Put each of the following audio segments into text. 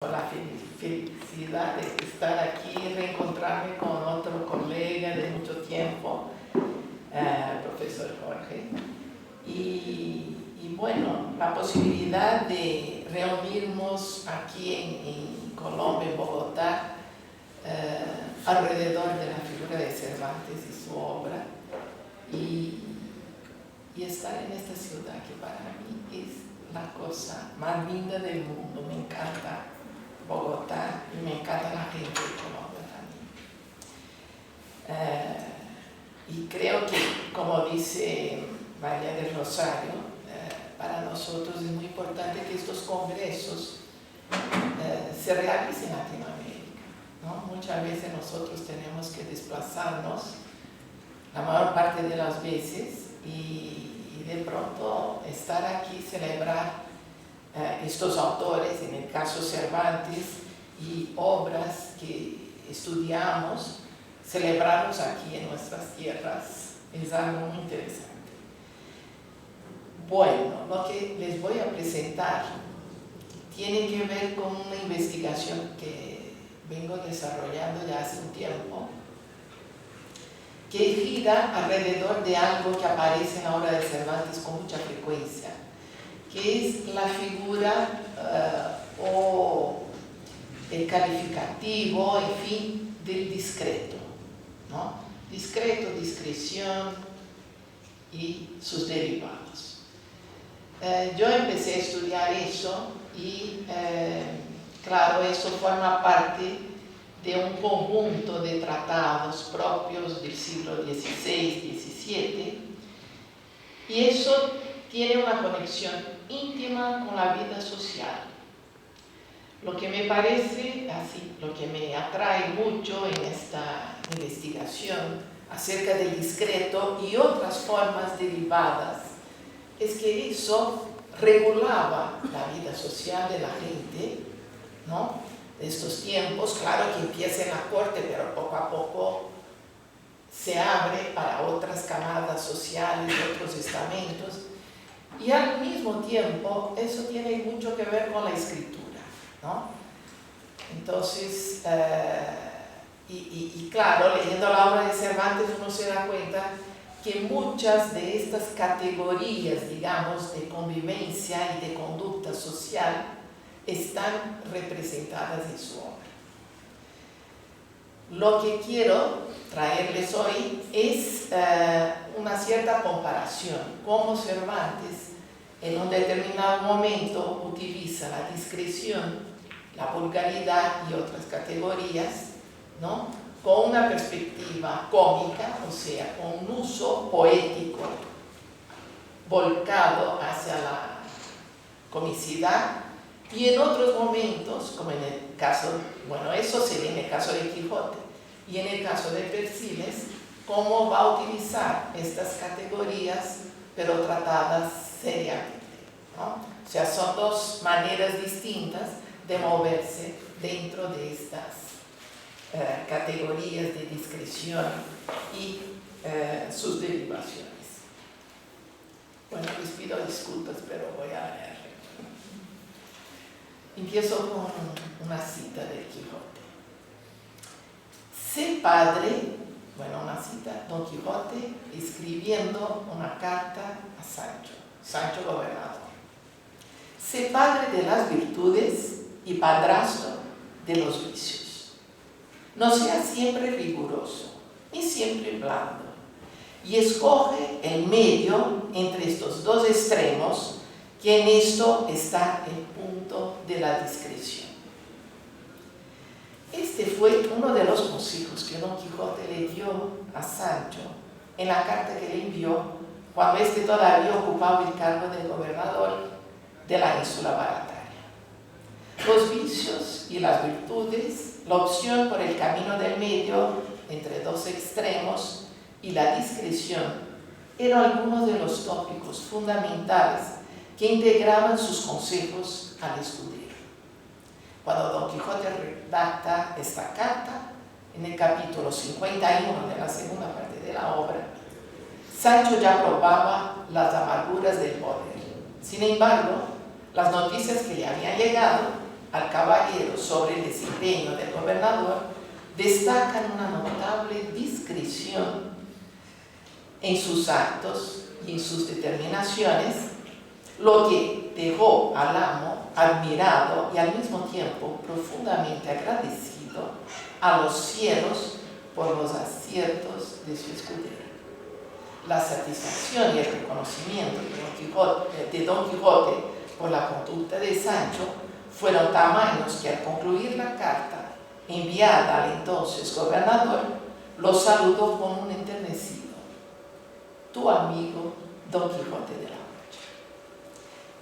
La felicidad de estar aquí y reencontrarme con otro colega de mucho tiempo, profesor Jorge, y bueno, la posibilidad de reunirnos aquí en Colombia, en Bogotá, alrededor de la figura de Cervantes y su obra, y estar en esta ciudad que para mí es la cosa más linda del mundo. Me encanta Bogotá y me encanta la gente de Colombia también. Y creo que, como dice María del Rosario, para nosotros es muy importante que estos congresos se realicen en Latinoamérica, ¿no? Muchas veces nosotros tenemos que desplazarnos la mayor parte de las veces y de pronto estar aquí, celebrar estos autores, en el caso Cervantes, y obras que estudiamos, celebrarlos aquí en nuestras tierras, es algo muy interesante. Bueno, lo que les voy a presentar tiene que ver con una investigación que vengo desarrollando ya hace un tiempo, que gira alrededor de algo que aparece en la obra de Cervantes con mucha frecuencia, que es la figura o el calificativo, en fin, del discreto, ¿no? Discreto, discreción y sus derivados. Yo empecé a estudiar eso y, claro, eso forma parte de un conjunto de tratados propios del siglo XVI, XVII, y eso tiene una conexión íntima con la vida social. Lo que me parece, así, lo que me atrae mucho en esta investigación acerca del discreto y otras formas derivadas, es que eso regulaba la vida social de la gente, ¿no? De estos tiempos, claro que empieza en la corte, pero poco a poco se abre para otras camadas sociales, otros estamentos, y al mismo tiempo eso tiene mucho que ver con la escritura, ¿no? Entonces, claro, leyendo la obra de Cervantes uno se da cuenta que muchas de estas categorías, digamos, de convivencia y de conducta social están representadas en su obra. Lo que quiero traerles hoy es una cierta comparación, cómo Cervantes en un determinado momento utiliza la discreción, la vulgaridad y otras categorías, ¿no? Con una perspectiva cómica, o sea, con un uso poético volcado hacia la comicidad, y en otros momentos, como en el caso, bueno, eso sería en el caso de Quijote, y en el caso de Persiles, cómo va a utilizar estas categorías, pero tratadas seriamente, ¿no? O sea, son dos maneras distintas de moverse dentro de estas categorías de discreción y sus derivaciones. Bueno, les pido disculpas, pero voy a leer. Empiezo con una cita de Quijote. Sé padre, bueno, una cita, Don Quijote escribiendo una carta a Sancho gobernador. Sé padre de las virtudes y padrastro de los vicios. No sea siempre riguroso, ni siempre blando, y escoge el medio entre estos dos extremos, que en esto está el punto de la discreción. Este fue uno de los consejos que Don Quijote le dio a Sancho en la carta que le envió cuando éste todavía ocupaba el cargo de gobernador de la ínsula Barataria. Los vicios y las virtudes, la opción por el camino del medio entre dos extremos y la discreción eran algunos de los tópicos fundamentales que integraban sus consejos al escudero. Cuando Don Quijote redacta esta carta, en el capítulo 51 de la segunda parte de la obra, Sancho ya probaba las amarguras del poder. Sin embargo, las noticias que le habían llegado al caballero sobre el desempeño del gobernador destacan una notable discreción en sus actos y en sus determinaciones, lo que dejó al amo admirado y al mismo tiempo profundamente agradecido a los cielos por los aciertos de su escudero. La satisfacción y el reconocimiento de Don Quijote por la conducta de Sancho fueron tamaños que al concluir la carta enviada al entonces gobernador, lo saludó con un enternecido: tu amigo Don Quijote de la Mancha.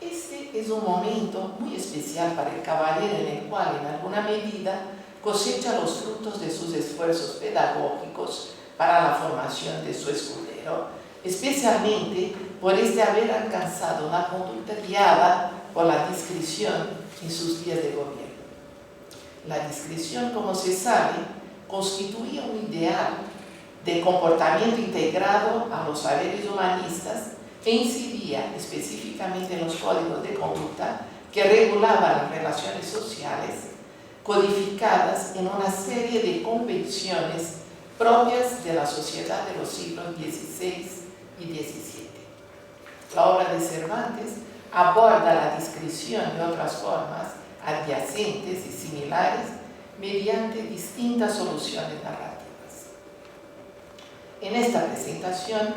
Este es un momento muy especial para el caballero, en el cual en alguna medida cosecha los frutos de sus esfuerzos pedagógicos para la formación de su escudero, especialmente por haber alcanzado una conducta guiada por la discreción en sus días de gobierno. La discreción, como se sabe, constituía un ideal de comportamiento integrado a los saberes humanistas e incidía específicamente en los códigos de conducta que regulaban las relaciones sociales, codificadas en una serie de convenciones propias de la sociedad de los siglos XVI y XVII. La obra de Cervantes aborda la discreción y otras formas adyacentes y similares mediante distintas soluciones narrativas. En esta presentación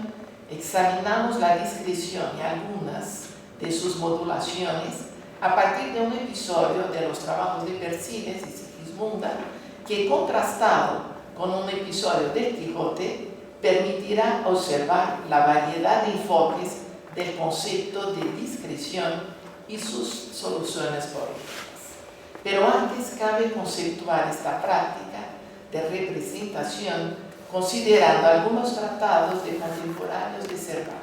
examinamos la discreción y algunas de sus modulaciones a partir de un episodio de los trabajos de Persiles y Sigismunda que, contrastado con un episodio del Quijote, permitirá observar la variedad de enfoques del concepto de discreción y sus soluciones poéticas. Pero antes cabe conceptuar esta práctica de representación considerando algunos tratados de contemporáneos de Cervantes.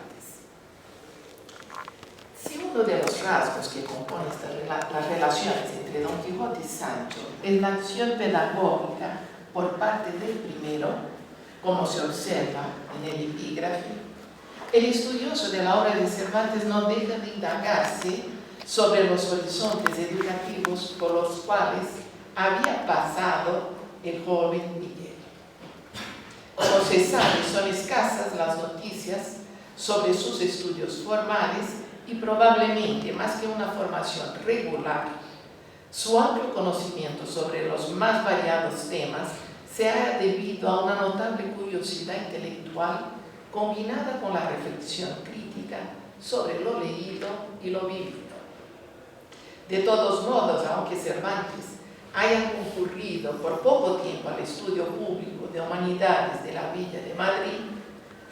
Si uno de los rasgos que compone las relaciones entre Don Quijote y Sancho es la acción pedagógica por parte del primero, como se observa en el epígrafe, el estudioso de la obra de Cervantes no deja de indagarse sobre los horizontes educativos por los cuales había pasado el joven Miguel. Como se sabe, son escasas las noticias sobre sus estudios formales y probablemente, más que una formación regular, su amplio conocimiento sobre los más variados temas se haya debido a una notable curiosidad intelectual combinada con la reflexión crítica sobre lo leído y lo vivido. De todos modos, aunque Cervantes haya concurrido por poco tiempo al estudio público de humanidades de la Villa de Madrid,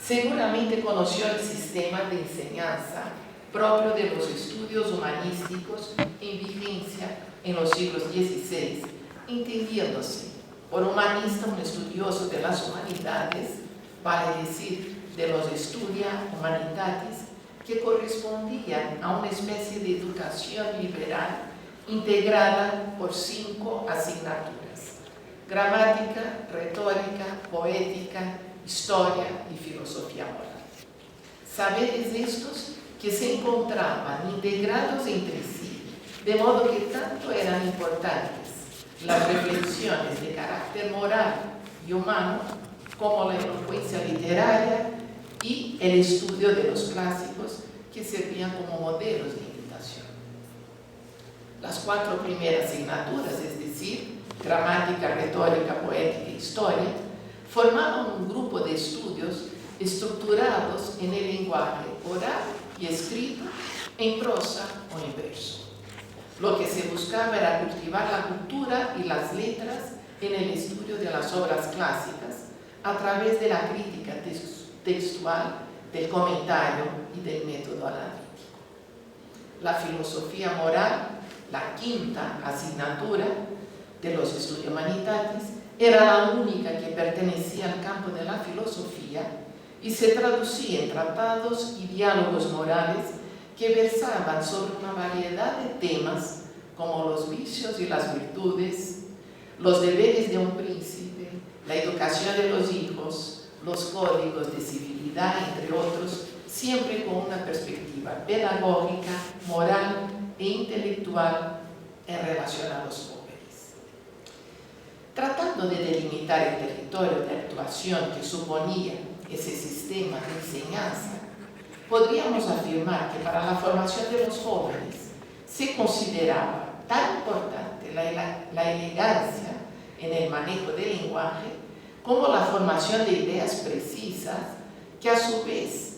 seguramente conoció el sistema de enseñanza propio de los estudios humanísticos en vigencia en los siglos XVI, entendiéndose por humanista un estudioso de las humanidades, vale decir, de los studia humanitatis, que correspondían a una especie de educación liberal integrada por 5 asignaturas: gramática, retórica, poética, historia y filosofía moral. Saberes estos que se encontraban integrados entre sí, de modo que tanto eran importantes las reflexiones de carácter moral y humano como la elocuencia literaria y el estudio de los clásicos que servían como modelos de imitación. Las 4 primeras asignaturas, es decir, gramática, retórica, poética e historia, formaban un grupo de estudios estructurados en el lenguaje oral y escrito, en prosa o en verso. Lo que se buscaba era cultivar la cultura y las letras en el estudio de las obras clásicas a través de la crítica textual, del comentario y del método analítico. La filosofía moral, la 5ª asignatura de los estudios humanitatis, era la única que pertenecía al campo de la filosofía y se traducía en tratados y diálogos morales que versaban sobre una variedad de temas como los vicios y las virtudes, los deberes de un príncipe, la educación de los hijos, los códigos de civilidad, entre otros, siempre con una perspectiva pedagógica, moral e intelectual en relación a los jóvenes. Tratando de delimitar el territorio de actuación que suponía ese sistema de enseñanza, podríamos afirmar que para la formación de los jóvenes se consideraba tan importante la elegancia en el manejo del lenguaje como la formación de ideas precisas que a su vez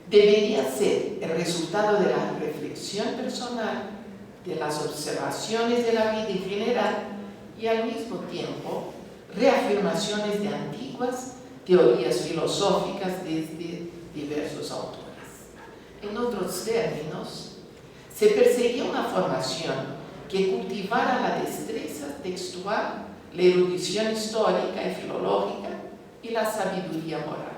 debería ser el resultado de la reflexión personal, de las observaciones de la vida en general y al mismo tiempo reafirmaciones de antiguas teorías filosóficas desde diversos autores. En otros términos, se perseguía una formación que cultivara la destreza textual, la erudición histórica y filológica y la sabiduría moral.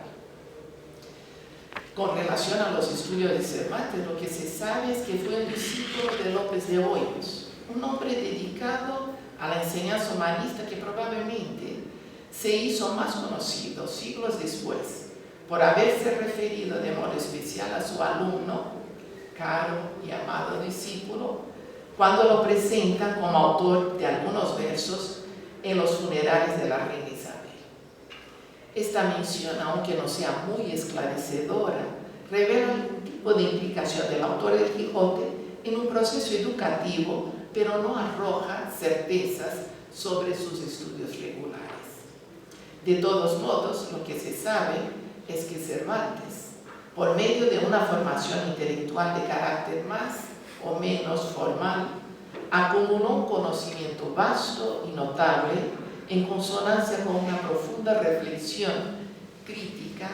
Con relación a los estudios de Cervantes, lo que se sabe es que fue un discípulo de López de Hoyos, un hombre dedicado a la enseñanza humanista que probablemente se hizo más conocido siglos después por haberse referido de modo especial a su alumno, caro y amado discípulo, cuando lo presenta como autor de algunos versos en los funerales de la reina Isabel. Esta mención, aunque no sea muy esclarecedora, revela algún tipo de implicación del autor del Quijote en un proceso educativo, pero no arroja certezas sobre sus estudios regulares. De todos modos, lo que se sabe es que Cervantes, por medio de una formación intelectual de carácter más o menos formal, acumuló un conocimiento vasto y notable en consonancia con una profunda reflexión crítica,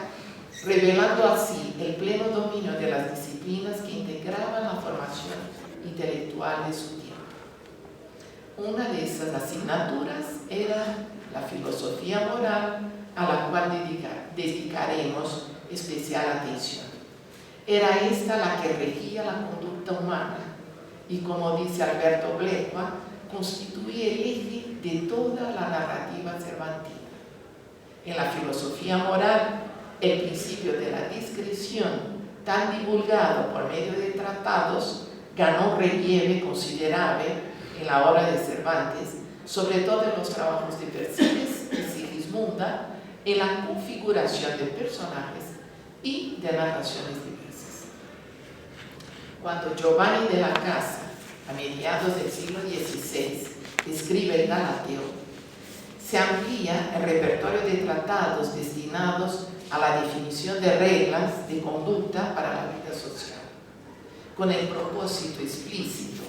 revelando así el pleno dominio de las disciplinas que integraban la formación intelectual de su tiempo. Una de esas asignaturas era la filosofía moral, a la cual dedicaremos especial atención. Era esta la que regía la conducta humana y, como dice Alberto Blecua, constituye el eje de toda la narrativa cervantina. En la filosofía moral, el principio de la discreción, tan divulgado por medio de tratados, ganó un relieve considerable en la obra de Cervantes, sobre todo en los trabajos de Persiles y Sigismunda, en la configuración de personajes y de narraciones diversas. Cuando Giovanni de la Casa, a mediados del siglo XVI, escribe el Galateo, se amplía el repertorio de tratados destinados a la definición de reglas de conducta para la vida social, con el propósito explícito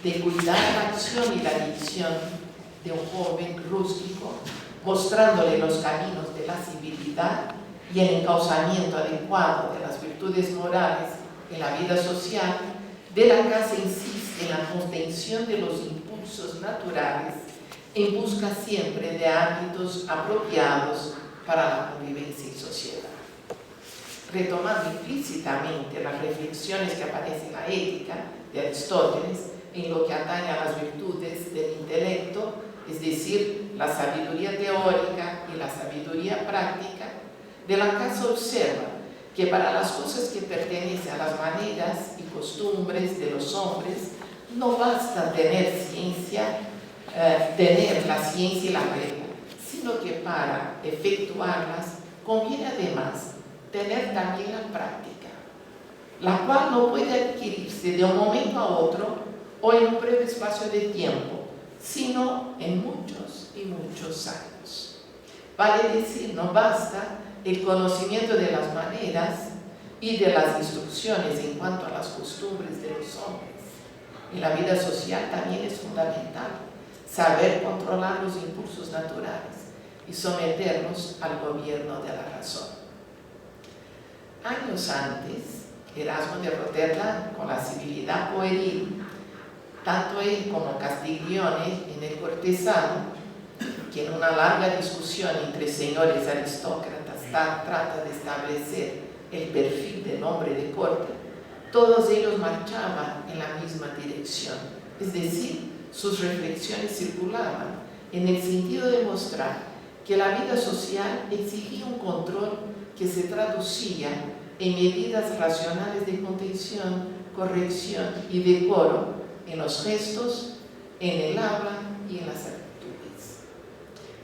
de cuidar la acción y la visión de un joven rústico, mostrándole los caminos de la civilidad y el encauzamiento adecuado de las virtudes morales en la vida social. De la Casa insiste en la contención de los impulsos naturales en busca siempre de ámbitos apropiados para la convivencia en sociedad. Retomando implícitamente las reflexiones que aparecen en la Ética de Aristóteles en lo que atañe a las virtudes del intelecto, es decir, la sabiduría teórica y la sabiduría práctica, de la Casa observa que para las cosas que pertenecen a las maneras y costumbres de los hombres, no basta tener la ciencia y la regla, sino que para efectuarlas conviene además tener también la práctica, la cual no puede adquirirse de un momento a otro o en un breve espacio de tiempo, sino en muchos y muchos años. Vale decir, no basta el conocimiento de las maneras y de las instrucciones en cuanto a las costumbres de los hombres. En la vida social también es fundamental saber controlar los impulsos naturales y someternos al gobierno de la razón. Años antes, Erasmo de Rotterdam, con la civilidad pueril, tanto él como Castiglione en El Cortesano, que en una larga discusión entre señores aristócratas trata de establecer el perfil del hombre de corte, todos ellos marchaban en la misma dirección, es decir, sus reflexiones circulaban en el sentido de mostrar que la vida social exigía un control que se traducía en medidas racionales de contención, corrección y decoro en los gestos, en el habla y en las actitudes.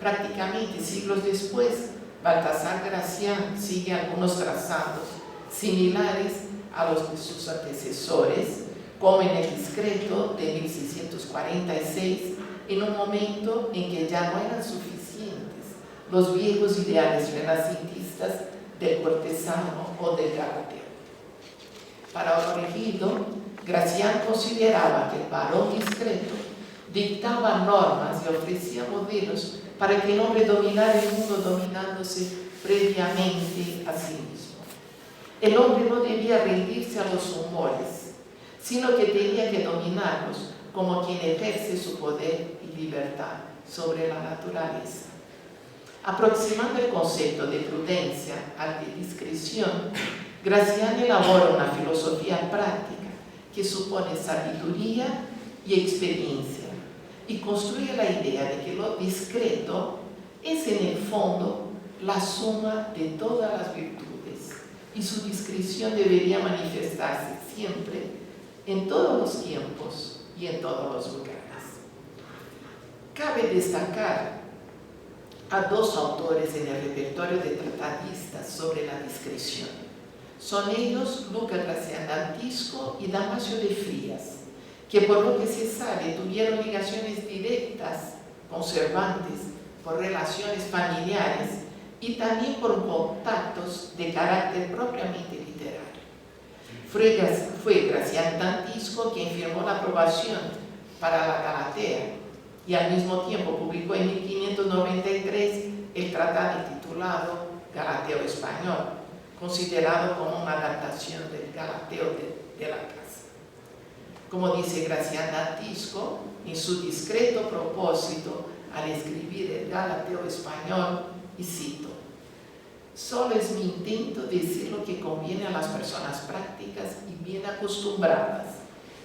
Prácticamente siglos después, Baltasar Gracián sigue algunos trazados similares a los de sus antecesores, como en el Discreto de 1646, en un momento en que ya no eran suficientes los viejos ideales renacentistas del cortesano o del galateo. Para Orejido, Gracián consideraba que el varón discreto dictaba normas y ofrecía modelos para que el hombre dominara el mundo dominándose previamente a sí mismo. El hombre no debía rendirse a los humores, sino que tenía que dominarlos como quien ejerce su poder y libertad sobre la naturaleza. Aproximando el concepto de prudencia al de discreción, Gracián elabora una filosofía práctica que supone sabiduría y experiencia y construye la idea de que lo discreto es en el fondo la suma de todas las virtudes y su discreción debería manifestarse siempre, en todos los tiempos y en todos los lugares. Cabe destacar a dos autores en el repertorio de tratadistas sobre la discreción. Son ellos Lucas Gracián Dantisco y Damasio de Frías, que por lo que se sabe tuvieron ligaciones directas con Cervantes por relaciones familiares y también por contactos de carácter propiamente literario. Fue Gracián Dantisco quien firmó la aprobación para la Galatea y al mismo tiempo publicó en 1593 el tratado titulado Galateo Español, considerado como una adaptación del Galateo de la Casa. Como dice Gracián Dantisco, en su discreto propósito al escribir el Galateo Español, y cito: solo es mi intento decir lo que conviene a las personas prácticas y bien acostumbradas,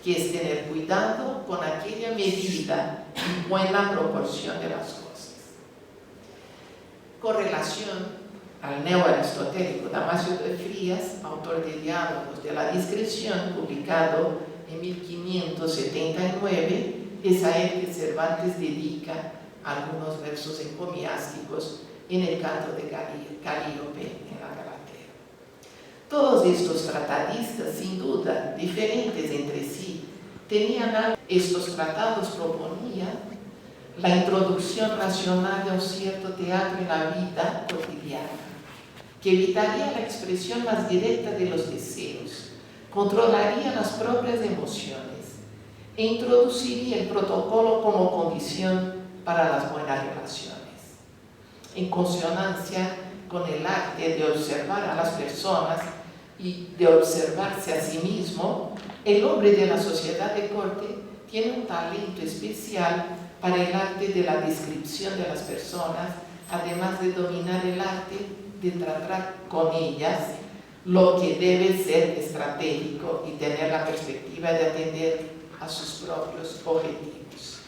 que es tener cuidado con aquella medida y buena proporción de las cosas. Con relación al neoaristotélico Damasio de Frías, autor de Diálogos de la Discreción, publicado en 1579, es a él que Cervantes dedica algunos versos encomiásticos en el canto de Calíope en la Galatea. Todos estos tratadistas, sin duda, diferentes entre sí, tenían algo. Estos tratados proponían la introducción racional de un cierto teatro en la vida cotidiana, que evitaría la expresión más directa de los deseos, controlaría las propias emociones e introduciría el protocolo como condición para las buenas relaciones. En consonancia con el arte de observar a las personas y de observarse a sí mismo, el hombre de la sociedad de corte tiene un talento especial para el arte de la descripción de las personas, además de dominar el arte de tratar con ellas, lo que debe ser estratégico y tener la perspectiva de atender a sus propios objetivos.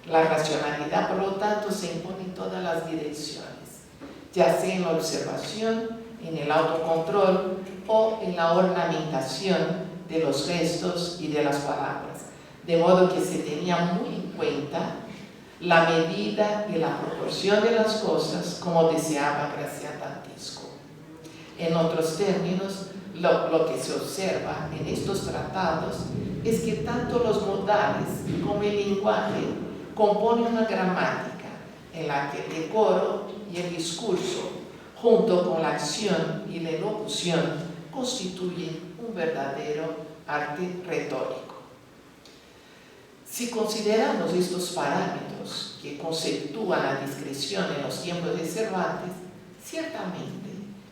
La racionalidad, por lo tanto, se impone en todas las direcciones, ya sea en la observación, en el autocontrol o en la ornamentación de los gestos y de las palabras, de modo que se tenía muy en cuenta la medida y la proporción de las cosas como deseaba Gracián Dantisco. En otros términos, lo que se observa en estos tratados es que tanto los modales como el lenguaje componen una gramática en la que el decoro y el discurso, junto con la acción y la elocución, constituyen un verdadero arte retórico. Si consideramos estos parámetros que conceptúan la discreción en los tiempos de Cervantes, ciertamente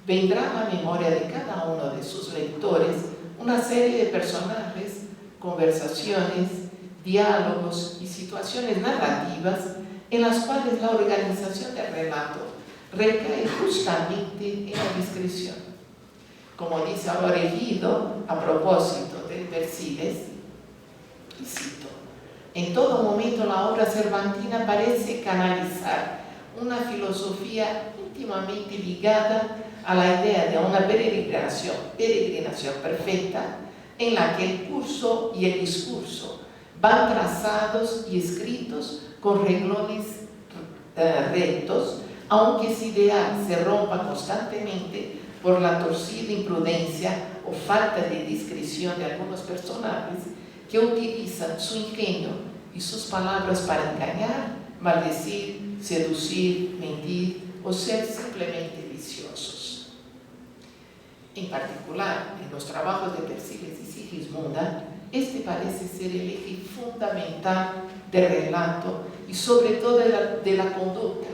vendrá a la memoria de cada uno de sus lectores una serie de personajes, conversaciones, diálogos y situaciones narrativas en las cuales la organización del relato recae justamente en la discreción. Como dice Orejido a propósito del Persiles, y cito: en todo momento la obra cervantina parece canalizar una filosofía íntimamente ligada a la idea de una peregrinación perfecta en la que el curso y el discurso van trazados y escritos con renglones rectos, aunque ese ideal se rompa constantemente por la torcida imprudencia o falta de discreción de algunos personajes que utilizan su ingenio y sus palabras para engañar, maldecir, seducir, mentir o ser simplemente viciosos. En particular, en los trabajos de Persíles y Sigismunda, este parece ser el eje fundamental del relato y sobre todo de la conducta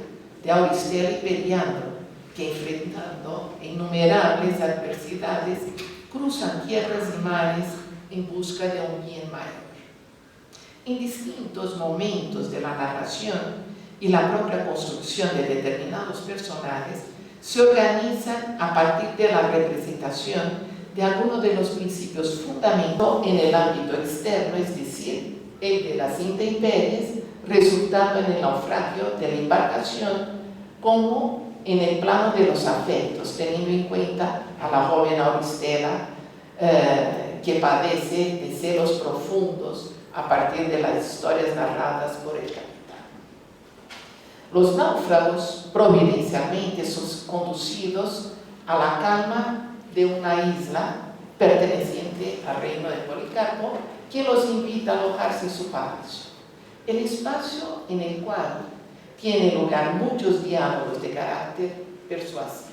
de Auristela y Periandro, que enfrentando innumerables adversidades cruzan tierras y mares en busca de un bien mayor. En distintos momentos de la narración y la propia construcción de determinados personajes se organizan a partir de la representación de algunos de los principios fundamentales en el ámbito externo, es decir, el de las intemperies, resultando en el naufragio de la embarcación, como en el plano de los afectos, teniendo en cuenta a la joven Auristela que padece de celos profundos a partir de las historias narradas por el capitán. Los náufragos providencialmente son conducidos a la calma de una isla perteneciente al reino de Policarpo, quien los invita a alojarse en su palacio. El espacio en el cual tienen lugar muchos diálogos de carácter persuasivo.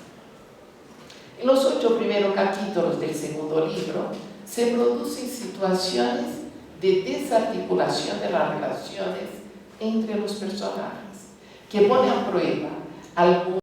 En los 8 primeros capítulos del segundo libro se producen situaciones de desarticulación de las relaciones entre los personajes, que ponen a prueba algunos